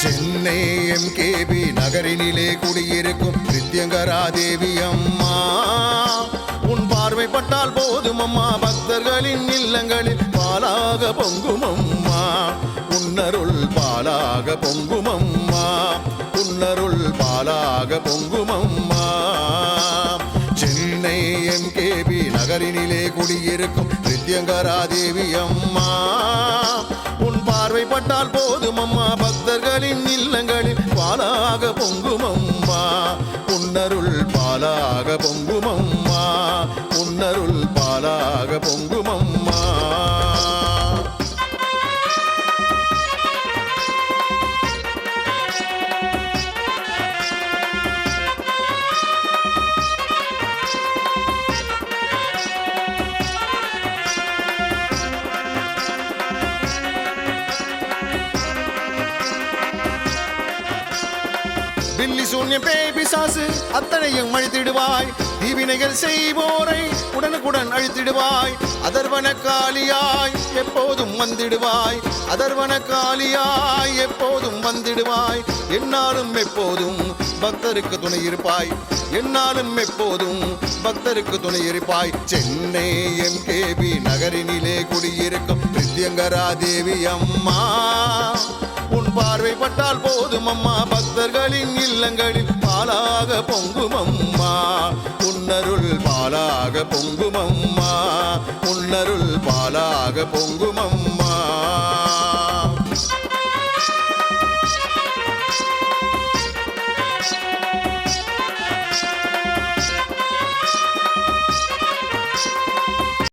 Chennai MKB நகரினிலே குடியிருக்கும் நித்யங்கரா தேவி அம்மா, உன் பார்வைப்பட்டால் போதும் அம்மா, பக்தர்களின் இல்லங்களில் பாலாக பொங்கும் அம்மா, உன்னருள் பாலாக பொங்கும் அம்மா, உன்னருள் பாலாக பொங்கும் அம்மா. சென்னை எம்கேபி நகரினிலே குடியிருக்கும் நித்யங்கரா தேவி அம்மா, உன் பார்வைப்பட்டால் போதும் அம்மா, பக்தர்களின் இல்லங்களில் பாலாக பொங்கும் அம்மா, உன்னருள் பாலாக பொங்கும் அம்மா, உன்னருள் பாலாக பொங்கும் அம்மா. பில்லி சூன்யம் பேய் பிசாசு அத்தனையும் அழித்திடுவாய், தீவினைகள் செய்வோரை உடனுக்குடன் அழித்திடுவாய், அதர்வன காளியாய் எப்போதும் வந்திடுவாய், அதர்வன காளியாய் எப்போதும் வந்திடுவாய், என்னாலும் எப்போதும் பக்தருக்கு துணை இருப்பாய், என்னாலும் எப்போதும் பக்தருக்கு துணை இருப்பாய். சென்னை எம்கேபி நகரினிலே குடியிருக்கும் நித்யங்கரா தேவி அம்மா, உன் பார்வைப்பட்டால் போதும் அம்மா, பக்தர்களின் இல்லங்களில் பாலாக பொங்கும் அம்மா, உன்னருள் பாலாக பொங்கும் அம்மா, உன்னருள் பாலாக பொங்கும் அம்மா.